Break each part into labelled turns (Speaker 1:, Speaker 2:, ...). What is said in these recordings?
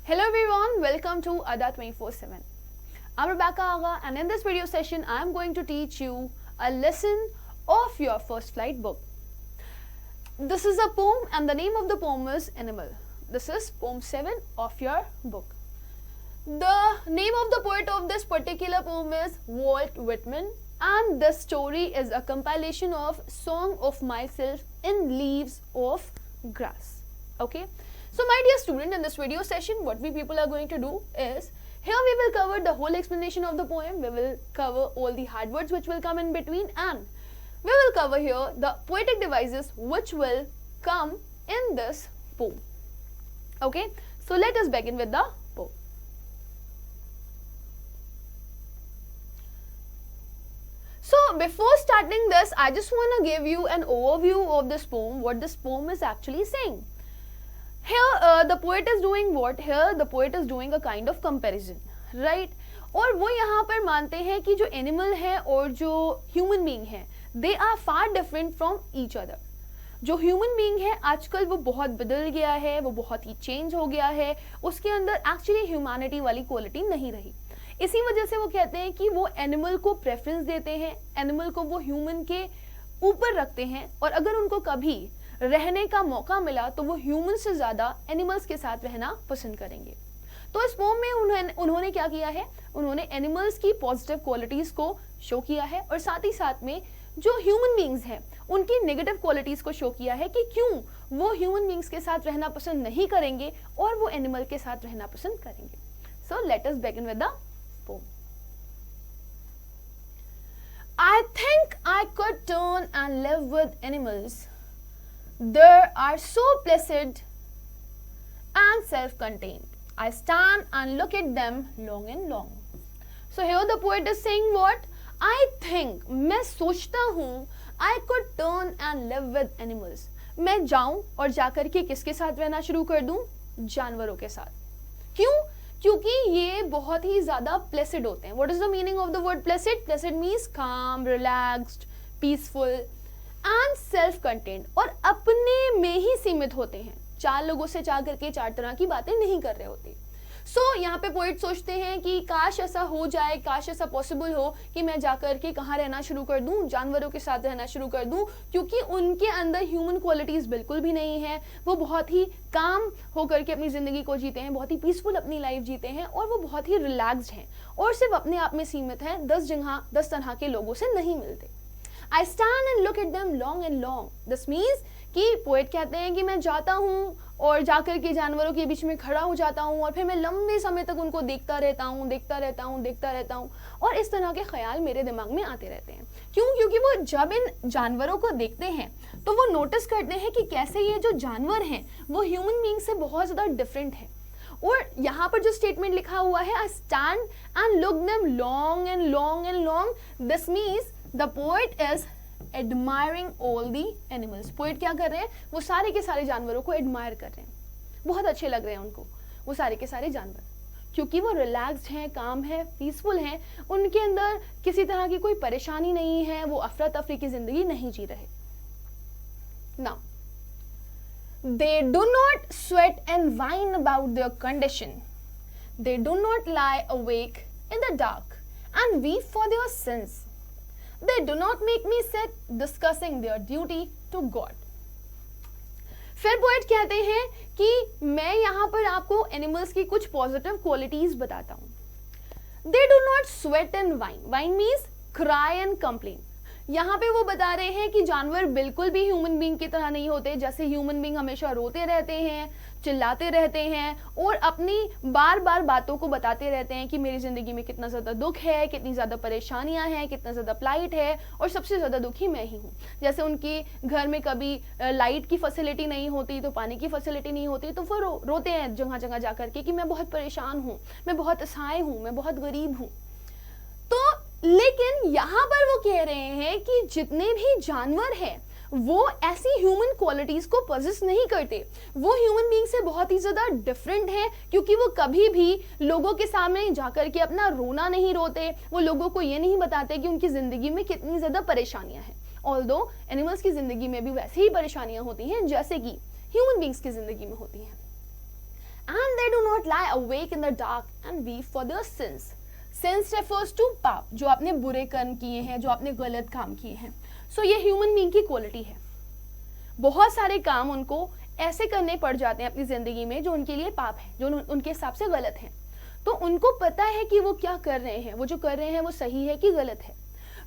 Speaker 1: Hello everyone, welcome to Ada 24/7. I'm Rebecca Aga and in this video session I am going to teach you a lesson of your first flight book. This is a poem and the name of the poem is Animal. This is poem 7 of your book. The name of the poet of this particular poem is Walt Whitman and this story is a compilation of Song of Myself in Leaves of Grass. Okay. So my dear student, in this video session what we people are going to do is, here we will cover the whole explanation of the poem, we will cover all the hard words which will come in between, and we will cover here the poetic devices which will come in this poem. Okay, so let us begin with the poem. So before starting this, I just want to give you an overview of this poem, what this poem is actually saying. Here the poet is doing what? Here the poet is doing a kind of comparison, right? और वो यहाँ पर मानते हैं कि जो animal है और जो ह्यूमन बीइंग है, they are far different from each other. जो ह्यूमन बीइंग है आजकल वो बहुत बदल गया है, वो बहुत ही चेंज हो गया है, उसके अंदर एक्चुअली ह्यूमैनिटी वाली क्वालिटी नहीं रही. इसी वजह से वो कहते हैं कि वो एनिमल को प्रेफरेंस देते हैं, एनिमल को वो ह्यूमन के ऊपर रखते हैं, और अगर उनको कभी रहने का मौका मिला तो वो ह्यूमन से ज्यादा एनिमल्स के साथ रहना पसंद करेंगे. तो इस पोम में उन्होंने क्या किया है, उन्होंने एनिमल्स की पॉजिटिव क्वालिटीज को शो किया है और साथ ही साथ में जो ह्यूमन बीइंग्स हैं उनकी नेगेटिव क्वालिटीज को शो किया है कि क्यों वो ह्यूमन बीइंग्स के साथ रहना पसंद नहीं करेंगे और वो एनिमल के साथ रहना पसंद करेंगे. So let us begin with the pome. I think I could turn and live with animals. They are so placid and self-contained. I stand and look at them long and long. So here the poet is saying what? I think, मैं सोचता हूँ, I could turn and live with animals. मैं जाऊँ और जाकर के किसके साथ रहना शुरू कर दूँ? जानवरों के साथ. क्यों? क्योंकि ये बहुत ही ज़्यादा placid होते हैं. What is the meaning of the word placid? Placid means calm, relaxed, peaceful and self-contained. और अपने में ही सीमित होते हैं. चार लोगों से जा करके चार तरह की बातें नहीं कर रहे होते. यहाँ पे पोइट सोचते हैं कि काश ऐसा हो जाए, काश ऐसा पॉसिबल हो कि मैं जाकर के कहाँ रहना शुरू कर दूं, जानवरों के साथ रहना शुरू कर दूं, क्योंकि उनके अंदर ह्यूमन क्वालिटीज बिल्कुल भी नहीं है. वो बहुत ही काम होकर के अपनी जिंदगी को जीते हैं, बहुत ही पीसफुल अपनी लाइफ जीते हैं और वो बहुत ही रिलैक्स्ड हैं और सिर्फ अपने आप में सीमित हैं. 10 तरह के लोगों से नहीं मिलते. I stand and look at them long and long. This means कि पोएट कहते हैं कि मैं जाता हूँ और जाकर के जानवरों के बीच में खड़ा हो जाता हूँ और फिर मैं लंबे समय तक उनको देखता रहता हूँ और इस तरह के ख्याल मेरे दिमाग में आते रहते हैं. क्यों? क्योंकि वो जब इन जानवरों को देखते हैं तो वो नोटिस करते हैं कि कैसे ये जो जानवर हैं वो ह्यूमन बीइंग से बहुत ज़्यादा डिफरेंट है. और यहाँ पर जो स्टेटमेंट लिखा हुआ है, I stand and look them long and long and long. This means the poet is admiring all the animals. Poet क्या कर रहे हैं? वो सारे के सारे जानवरों को एडमायर कर रहे हैं, बहुत अच्छे लग रहे हैं उनको वो सारे के सारे जानवर, क्योंकि वो रिलैक्स्ड हैं, काम है, पीसफुल हैं, उनके अंदर किसी तरह की कोई परेशानी नहीं है, वो अफरा तफरी की जिंदगी नहीं जी रहे. Now, they do not sweat and whine about their condition. They do not lie awake in the dark and weep for their sins. They do not make me sit discussing their duty to God. फिर poet कहते हैं कि मैं यहाँ पर आपको animals की कुछ पॉजिटिव क्वालिटीज बताता हूँ. They do not sweat and whine. Whine means cry and complain. यहाँ पे वो बता रहे हैं कि जानवर बिल्कुल भी ह्यूमन बीइंग की तरह नहीं होते. जैसे ह्यूमन बीइंग हमेशा रोते रहते हैं, चिल्लाते रहते हैं और अपनी बार बार बातों को बताते रहते हैं कि मेरी ज़िंदगी में कितना ज़्यादा दुख है, कितनी ज़्यादा परेशानियां हैं, कितना ज़्यादा प्लाइट है और सबसे ज़्यादा दुखी मैं ही हूँ. जैसे उनके घर में कभी लाइट की फैसिलिटी नहीं होती, तो पानी की फैसिलिटी नहीं होती, तो फिर रोते हैं जगह जगह जा करके कि मैं बहुत परेशान हूँ, मैं बहुत असहाय हूँ, मैं बहुत गरीब हूँ. तो लेकिन यहाँ पर वो कह रहे हैं कि जितने भी जानवर हैं वो ऐसी ह्यूमन क्वालिटीज को पजेस नहीं करते. वो ह्यूमन बीइंग से बहुत ही ज्यादा डिफरेंट है, क्योंकि वो कभी भी लोगों के सामने जाकर के अपना रोना नहीं रोते. वो लोगों को ये नहीं बताते कि उनकी जिंदगी में कितनी ज्यादा परेशानियां हैं. ऑल्दो एनिमल्स की जिंदगी में भी वैसे ही परेशानियां होती हैं जैसे कि ह्यूमन बीइंग्स की जिंदगी में होती हैं. and they do not lie awake in the dark and weep for their sins. Sins refers to पाप, जो आपने बुरे कर्म किए हैं, जो आपने गलत काम किए हैं. So ये ह्यूमन बीइंग की क्वालिटी है. बहुत सारे काम उनको ऐसे करने पड़ जाते हैं अपनी जिंदगी में जो उनके लिए पाप है, जो उनके हिसाब से गलत है. तो उनको पता है कि वो क्या कर रहे हैं, वो जो कर रहे हैं वो सही है कि गलत है.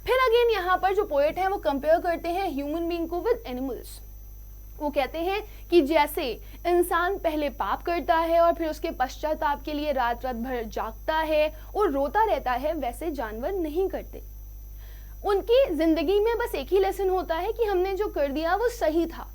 Speaker 1: फिर अगेन यहाँ पर जो पोएट है वो कंपेयर करते हैं ह्यूमन बीइंग को विद एनिमल्स. वो कहते हैं कि जैसे इंसान पहले पाप करता है और फिर उसके पश्चाताप के लिए रात रात भर जागता है और रोता रहता है, वैसे जानवर नहीं करते. उनकी जिंदगी में बस एक ही लेसन होता है कि हमने जो कर दिया वो सही था,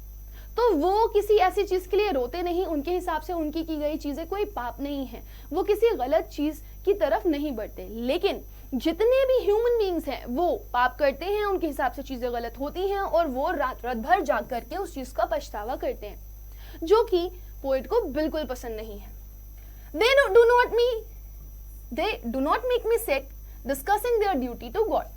Speaker 1: तो वो किसी ऐसी चीज के लिए रोते नहीं. उनके हिसाब से उनकी की गई चीजें कोई पाप नहीं है, वो किसी गलत चीज की तरफ नहीं बढ़ते. लेकिन जितने भी ह्यूमन बीइंग्स हैं वो पाप करते हैं, उनके हिसाब से चीजें गलत होती हैं और वो रात रात भर जाग करके उस चीज का पछतावा करते हैं, जो कि पोएट को बिल्कुल पसंद नहीं है. They do not make me sick discussing their duty to God.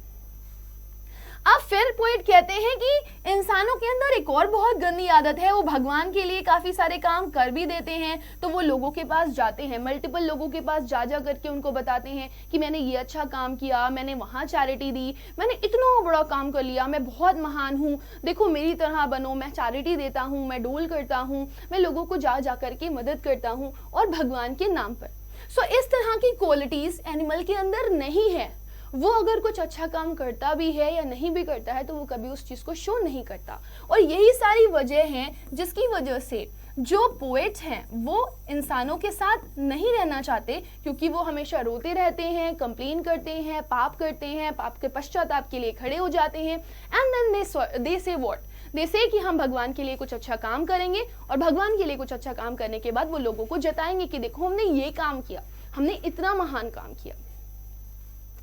Speaker 1: अब फिर पोएट कहते हैं कि इंसानों के अंदर एक और बहुत गंदी आदत है, वो भगवान के लिए काफी सारे काम कर भी देते हैं. तो वो लोगों के पास जाते हैं, मल्टीपल लोगों के पास जा करके उनको बताते हैं कि मैंने ये अच्छा काम किया, मैंने वहाँ चैरिटी दी, मैंने इतना बड़ा काम कर लिया, मैं बहुत महान हूँ, देखो मेरी तरह बनो, मैं चैरिटी देता हूँ, मैं डोल करता हूँ, मैं लोगों को जा करके मदद करता हूँ और भगवान के नाम पर. सो इस तरह की क्वालिटीज एनिमल के अंदर नहीं है. वो अगर कुछ अच्छा काम करता भी है या नहीं भी करता है तो वो कभी उस चीज को शो नहीं करता. और यही सारी वजह है जिसकी वजह से जो पोएट्स हैं वो इंसानों के साथ नहीं रहना चाहते, क्योंकि वो हमेशा रोते रहते हैं, कंप्लेन करते हैं, पाप करते हैं, पाप के पश्चाताप के लिए खड़े हो जाते हैं. एंड देन दे से व्हाट, दे से कि हम भगवान के लिए कुछ अच्छा काम करेंगे, और भगवान के लिए कुछ अच्छा काम करने के बाद वो लोगों को जताएंगे कि देखो हमने ये काम किया, हमने इतना महान काम किया.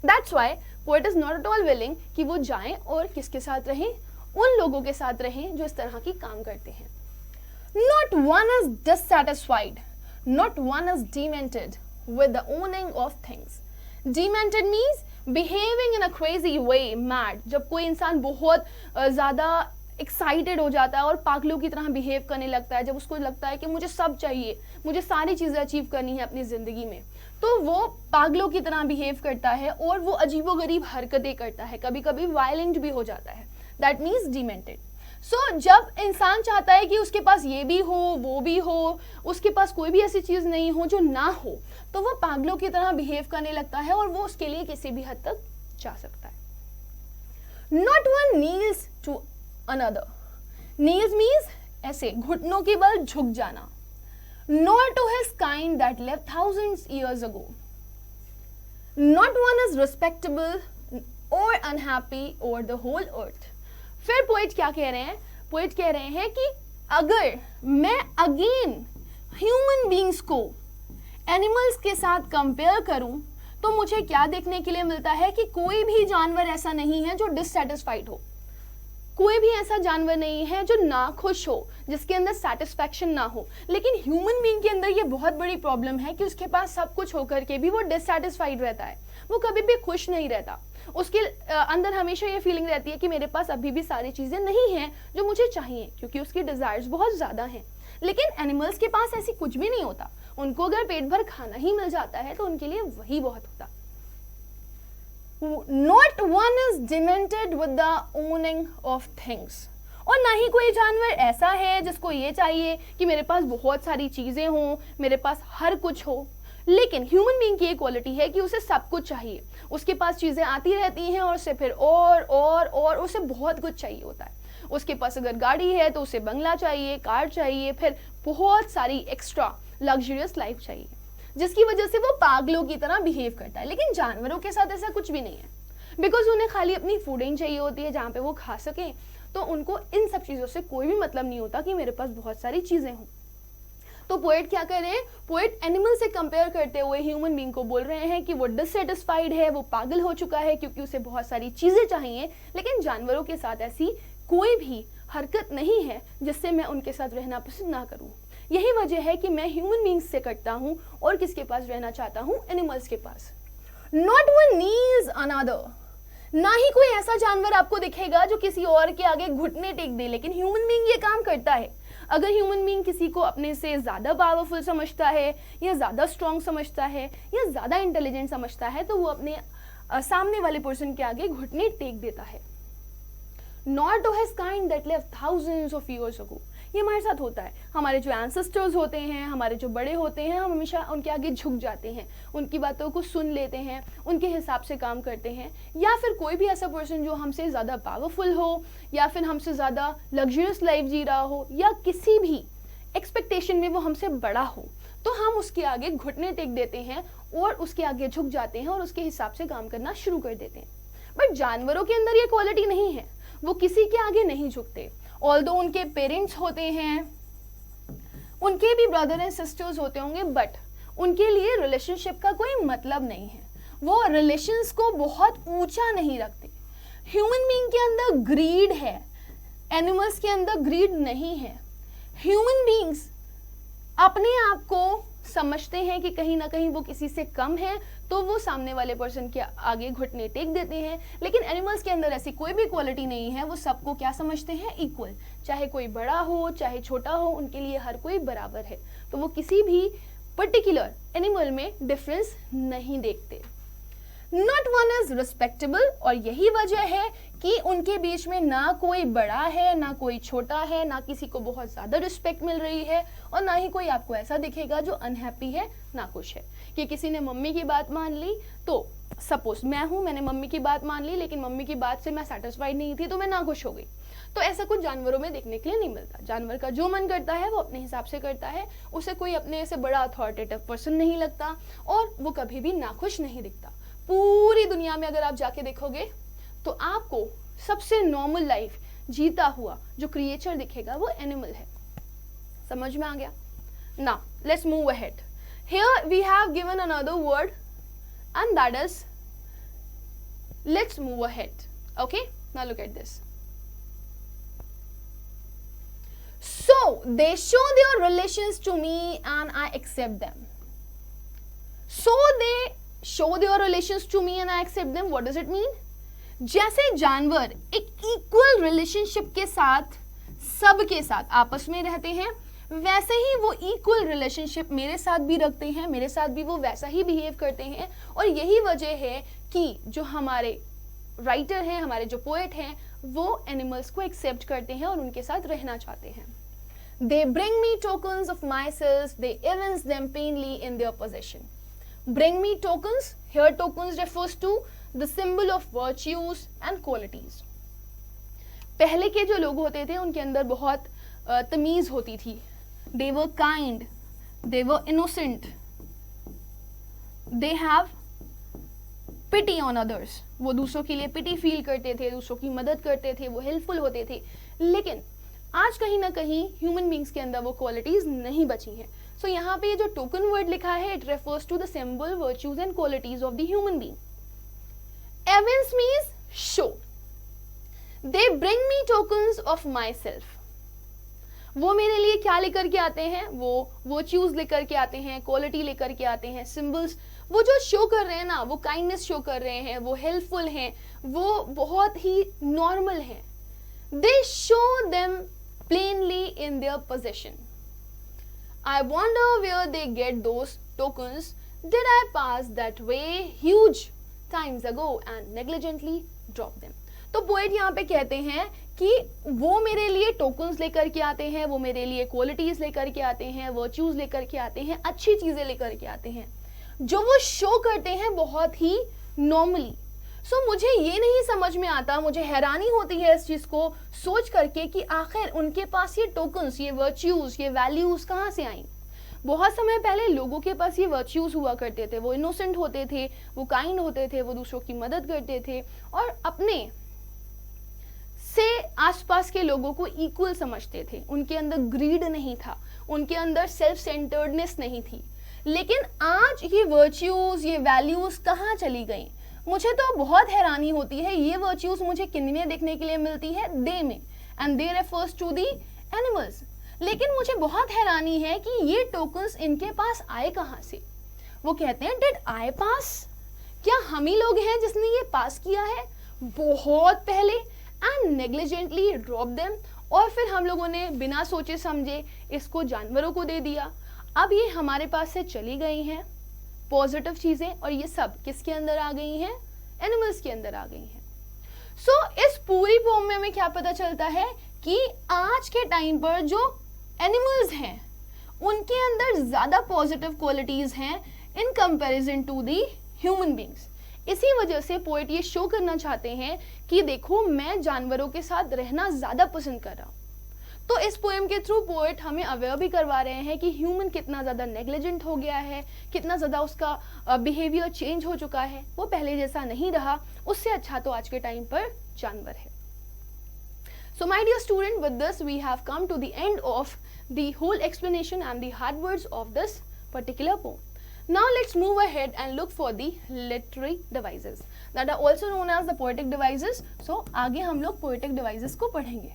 Speaker 1: That's why poet is not at all willing कि वो जाएं और किसके साथ रहें, उन लोगों के साथ रहें जो इस तरह की काम करते हैं. Not one is dissatisfied, not one is demented with the owning of things. Demented means behaving in a crazy way, mad. जब कोई इंसान बहुत ज़्यादा एक्साइटेड हो जाता है और पागलों की तरह बिहेव करने लगता है, जब उसको लगता है कि मुझे सब चाहिए, मुझे सारी चीज़ें अचीव करनी है अपनी ज़िंदगी में, तो वो पागलों की तरह बिहेव करता है और वो अजीबोगरीब हरकतें करता है, कभी कभी वायलेंट भी हो जाता है. That means demented. सो जब इंसान चाहता है कि उसके पास ये भी हो, वो भी हो, उसके पास कोई भी ऐसी चीज़ नहीं हो जो ना हो, तो वो पागलों की तरह बिहेव करने लगता है और वो उसके लिए किसी भी हद तक जा सकता है. Not one kneels to another. Kneels means ऐसे घुटनों के बल झुक जाना. Nor to his kind that lived thousands years ago. Not one is respectable or unhappy over the whole earth. फिर पोएट क्या कह रहे हैं? पोएट कह रहे हैं कि अगर मैं अगेन ह्यूमन बींग्स को एनिमल्स के साथ कंपेयर करूं तो मुझे क्या देखने के लिए मिलता है कि कोई भी जानवर ऐसा नहीं है जो डिससेटिस्फाइड हो. कोई भी ऐसा जानवर नहीं है जो ना खुश हो, जिसके अंदर सेटिस्फैक्शन ना हो. लेकिन ह्यूमन बीइंग के अंदर ये बहुत बड़ी प्रॉब्लम है कि उसके पास सब कुछ होकर के भी वो डिससेटिस्फाइड रहता है, वो कभी भी खुश नहीं रहता. उसके अंदर हमेशा ये फीलिंग रहती है कि मेरे पास अभी भी सारी चीजें नहीं हैं जो मुझे चाहिए, क्योंकि उसकी डिजायर्स बहुत ज्यादा हैं. लेकिन एनिमल्स के पास ऐसी कुछ भी नहीं होता. उनको अगर पेट भर खाना ही मिल जाता है तो उनके लिए वही बहुत होता. Not one is demented with the owning of things. और ना ही कोई जानवर ऐसा है जिसको ये चाहिए कि मेरे पास बहुत सारी चीजें हों, मेरे पास हर कुछ हो. लेकिन ह्यूमन बीइंग की एक क्वालिटी है कि उसे सब कुछ चाहिए. उसके पास चीजें आती रहती हैं और उसे फिर और उसे बहुत कुछ चाहिए होता है. उसके पास अगर गाड़ी है तो उसे बंगला चाहिए, कार चाहिए, फिर बहुत सारी एक्स्ट्रा लग्जरियस लाइफ चाहिए, जिसकी वजह से वो पागलों की तरह बिहेव करता है. लेकिन जानवरों के साथ ऐसा कुछ भी नहीं है, बिकॉज उन्हें खाली अपनी फूडिंग चाहिए होती है जहाँ पे वो खा सकें. तो उनको इन सब चीज़ों से कोई भी मतलब नहीं होता कि मेरे पास बहुत सारी चीज़ें हों. तो पोएट क्या कर रहे हैं? पोएट एनिमल से कंपेयर करते हुए ह्यूमन बीइंग को बोल रहे हैं कि वो डिससेटिस्फाइड है, वो पागल हो चुका है क्योंकि उसे बहुत सारी चीज़ें चाहिए. लेकिन जानवरों के साथ ऐसी कोई भी हरकत नहीं है जिससे मैं उनके साथ रहना पसंद ना करूँ. यही वजह है कि मैं ह्यूमन बीइंग्स से करता हूँ और किसके पास रहना चाहता हूँ? एनिमल्स के पास. Not one needs another. ना ही कोई ऐसा जानवर आपको दिखेगा जो किसी और के आगे घुटने टेक दे, लेकिन ह्यूमन बीइंग ये काम करता है. अगर ह्यूमन बीइंग किसी को अपने से ज़्यादा पावरफुल समझता है या ज़्यादा स्ट्रॉन्ग समझता है या ज़्यादा इंटेलिजेंट समझता है तो वो अपने सामने वाले पर्सन के आगे घुटने टेक देता है. Nor to his kind that lived thousands of years ago. ये हमारे साथ होता है. हमारे जो एंसेस्टर्स होते हैं, हमारे जो बड़े होते हैं, हम हमेशा उनके आगे झुक जाते हैं, उनकी बातों को सुन लेते हैं, उनके हिसाब से काम करते हैं. या फिर कोई भी ऐसा पर्सन जो हमसे ज़्यादा पावरफुल हो या फिर हमसे ज़्यादा लग्जरियस लाइफ जी रहा हो या किसी भी एक्सपेक्टेशन में वो हमसे बड़ा हो, तो हम उसके आगे घुटने टेक देते हैं और उसके आगे झुक जाते हैं और उसके हिसाब से काम करना शुरू कर देते हैं. बट जानवरों के अंदर ये क्वालिटी नहीं है. वो किसी के आगे नहीं झुकते. ऑल्दो उनके पेरेंट्स होते हैं, उनके भी ब्रदर एंड सिस्टर्स होते होंगे, बट उनके लिए रिलेशनशिप का कोई मतलब नहीं है. वो रिलेशंस को बहुत ऊंचा नहीं रखते. ह्यूमन बीइंग के अंदर ग्रीड है, एनिमल्स के अंदर ग्रीड नहीं है. ह्यूमन बीइंग्स अपने आप को समझते हैं कि कहीं ना कहीं वो किसी से कम है, तो वो सामने वाले पर्सन के आगे घुटने टेक देते हैं. लेकिन एनिमल्स के अंदर ऐसी कोई भी क्वालिटी नहीं है. वो सबको क्या समझते हैं? इक्वल. चाहे कोई बड़ा हो चाहे छोटा हो, उनके लिए हर कोई बराबर है. तो वो किसी भी पर्टिकुलर एनिमल में डिफरेंस नहीं देखते. नॉट वन इज रिस्पेक्टेबल, और यही वजह है कि उनके बीच में ना कोई बड़ा है ना कोई छोटा है, ना किसी को बहुत ज्यादा रिस्पेक्ट मिल रही है और ना ही कोई आपको ऐसा दिखेगा जो अनहैप्पी है ना खुश है. कि किसी ने मम्मी की बात मान ली, तो सपोज मैं हूं, मैंने मम्मी की बात मान ली लेकिन मम्मी की बात से मैं सेटिस्फाइड नहीं थी तो मैं ना खुश हो गई. तो ऐसा कुछ जानवरों में देखने के लिए नहीं मिलता. जानवर का जो मन करता है वो अपने हिसाब से करता है. उसे कोई अपने से बड़ा अथॉरिटेटिव पर्सन नहीं लगता और वो कभी भी नाखुश नहीं दिखता. पूरी दुनिया में अगर आप जाके देखोगे तो आपको सबसे नॉर्मल लाइफ जीता हुआ जो क्रिएचर दिखेगा वो एनिमल है. समझ में आ गया? Now let's move ahead. Here we have given another word and that is let's move ahead. Okay, now look at this. So they show their relations to me and I accept them. So they show their relations to me and I accept them. What does it mean? जैसे जानवर एक equal relationship के साथ सबके साथ आपस में रहते हैं, वैसे ही वो इक्वल रिलेशनशिप मेरे साथ भी रखते हैं, मेरे साथ भी वो वैसा ही बिहेव करते हैं. और यही वजह है कि जो हमारे राइटर हैं, हमारे जो पोएट हैं, वो एनिमल्स को एक्सेप्ट करते हैं और उनके साथ रहना चाहते हैं. They bring me tokens of myself, they evince them plainly in their possession. Bring me tokens, here tokens refers to the symbol of virtues and qualities. पहले के जो लोग होते थे उनके अंदर बहुत तमीज होती थी. They were kind, they were innocent, they have pity on others. वो दूसरों के लिए पिटी फील करते थे, दूसरों की मदद करते थे, वो हेल्पफुल होते थे. लेकिन आज कहीं ना कहीं ह्यूमन बींग्स के अंदर वो क्वालिटीज नहीं बची हैं. सो यहाँ पे ये जो टोकन वर्ड लिखा है, it refers to the symbol, virtues and qualities of the human being. Evince means show. They bring me tokens of my self. वो मेरे लिए क्या लेकर के आते हैं? वो वर्च्यूज लेकर के आते हैं, क्वालिटी लेकर के आते हैं, सिंबल्स. वो जो शो कर रहे हैं ना, वो काइंडनेस शो कर रहे हैं, वो हेल्पफुल हैं, वो बहुत ही नॉर्मल हैं. They show them plainly in their possession. I wonder where they get those tokens. Did I pass that way huge times ago and negligently drop them? तो पोएट यहाँ पे कहते हैं कि वो मेरे लिए टोकन्स लेकर के आते हैं, वो मेरे लिए क्वालिटीज लेकर के आते हैं, वर्च्यूज लेकर के आते हैं, अच्छी चीजें लेकर के आते हैं, जो वो शो करते हैं बहुत ही नॉर्मली. सो मुझे ये नहीं समझ में आता, मुझे हैरानी होती है इस चीज को सोच करके कि आखिर उनके पास ये टोकन्स, ये वर्च्यूज, ये वैल्यूज कहाँ से आई. बहुत समय पहले लोगों के पास ये वर्च्यूज हुआ करते थे. वो इनोसेंट होते थे, वो काइंड होते थे, वो दूसरों की मदद करते थे और अपने से आसपास के लोगों को इक्वल समझते थे. उनके अंदर ग्रीड नहीं था, उनके अंदर सेल्फ सेंटर्डनेस नहीं थी. लेकिन आज ये वर्च्यूज, ये वैल्यूज कहाँ चली गई? मुझे तो बहुत हैरानी होती है. ये वर्च्यूज मुझे किन में देखने के लिए मिलती है? दे में, and they refers to the animals. लेकिन मुझे बहुत हैरानी है कि ये टोकन्स इनके पास आए कहाँ से? वो कहते हैं डिड आई पास, क्या हम ही लोग हैं जिसने ये पास किया है बहुत पहले, एंड नेग्लिजेंटली ड्रॉप देम, और फिर हम लोगों ने बिना सोचे समझे इसको जानवरों को दे दिया। अब ये हमारे पास से चली गई हैं पॉजिटिव चीजें, और ये सब किसके अंदर आ गई हैं? एनिमल्स के अंदर आ गई हैं। सो इस पूरी पोम में हमें क्या पता चलता है कि आज के टाइम पर जो एनिमल्स हैं उनके अंदर ज्यादा पॉजिटिव क्वालिटीज हैं in comparison to the human beings. इसी वजह से पोएट ये शो करना चाहते हैं कि देखो मैं जानवरों के साथ रहना ज्यादा पसंद कर रहा हूँ। तो इस पोएम के थ्रू पोएट हमें अवेयर भी करवा रहे हैं कि ह्यूमन कितना ज़्यादा नेग्लिजेंट हो गया है, कितना ज़्यादा उसका बिहेवियर चेंज हो चुका है, वो पहले जैसा नहीं रहा। उससे अच्छा तो आज के टाइम पर जानवर है। So my dear student, with this we have come to the end of the whole explanation and the hard words of this particular poem. Now let's move ahead and look for the literary devices that are also known as the poetic devices. So आगे हम लोग poetic devices को पढ़ेंगे.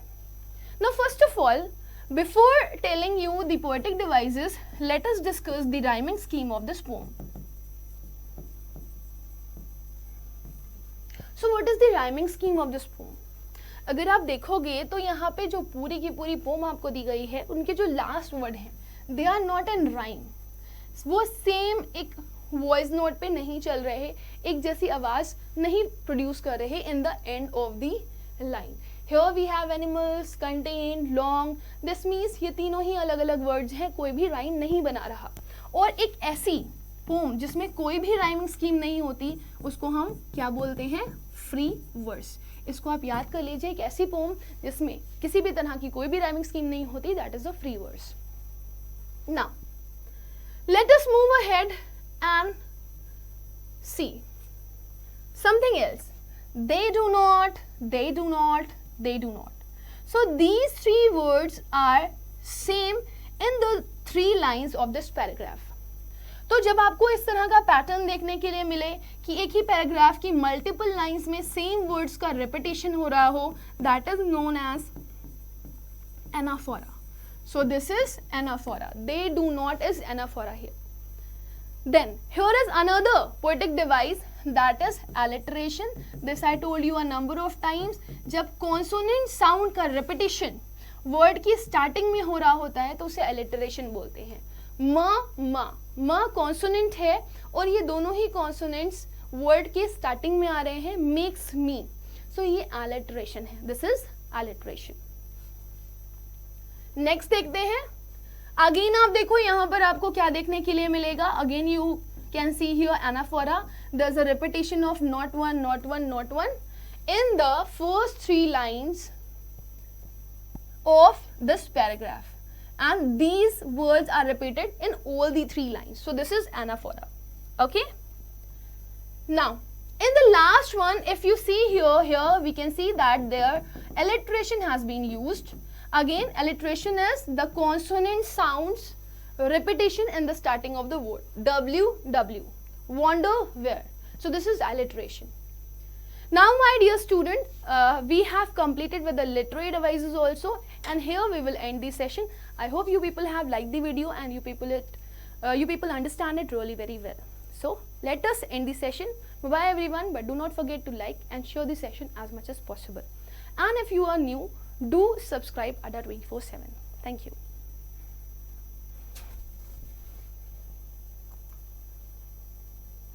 Speaker 1: Now first of all, before telling you the poetic devices, let us discuss the rhyming scheme of this poem. So what is the rhyming scheme of this poem? अगर आप देखोगे तो यहाँ पे जो पूरी की पूरी पोम आपको दी गई है, उनके जो लास्ट वर्ड हैं, they are not in rhyme. वो सेम एक वॉइस नोट पे नहीं चल रहे, एक जैसी आवाज नहीं प्रोड्यूस कर रहे in the end of the line. Here we have animals, contain, long. This means ये तीनों ही अलग अलग वर्ड्स हैं, कोई भी राइम नहीं बना रहा. और एक ऐसी पोम जिसमें कोई भी राइमिंग स्कीम नहीं होती, उसको हम क्या बोलते हैं? Free verse. इसको आप याद कर लीजिए, एक ऐसी पोम जिसमें किसी भी तरह की कोई भी राइमिंग स्कीम नहीं होती, that is a free verse. Now let us move ahead and see something else. They do not, they do not, they do not. So these three words are same in the three lines of this paragraph. तो जब आपको इस तरह का pattern देखने के लिए मिले कि एक ही पैराग्राफ की मल्टीपल लाइंस में सेम वर्ड्स का रिपीटेशन हो रहा हो, that is known as anaphora. So this is anaphora. They do not is anaphora here. Then here is another poetic device, that is alliteration. This I told you a number of times. जब consonant sound का repetition word की starting में हो रहा होता है तो उसे alliteration बोलते हैं. म consonant है और ये दोनों ही consonants word के starting में आ रहे हैं, makes me. So ये alliteration है. This is alliteration. नेक्स्ट देखते हैं. अगेन आप देखो यहाँ पर आपको क्या देखने के लिए मिलेगा. Again you can see here anaphora. There is a repetition of not one, not one, not one in the first three lines of this paragraph, and these words are repeated in all the three lines. So this is anaphora. Okay. Now in the last one, if you see here we can see that their alliteration has been used. Again, alliteration is the consonant sounds repetition in the starting of the word. W, wonder, where. So this is alliteration. Now my dear student, we have completed with the literary devices also, and here we will end the session. I hope you people have liked the video and you people understand it really very well. So let us end the session. Bye everyone, but do not forget to like and share the session as much as possible. And if you are new, do subscribe ADA 24/7. Thank you.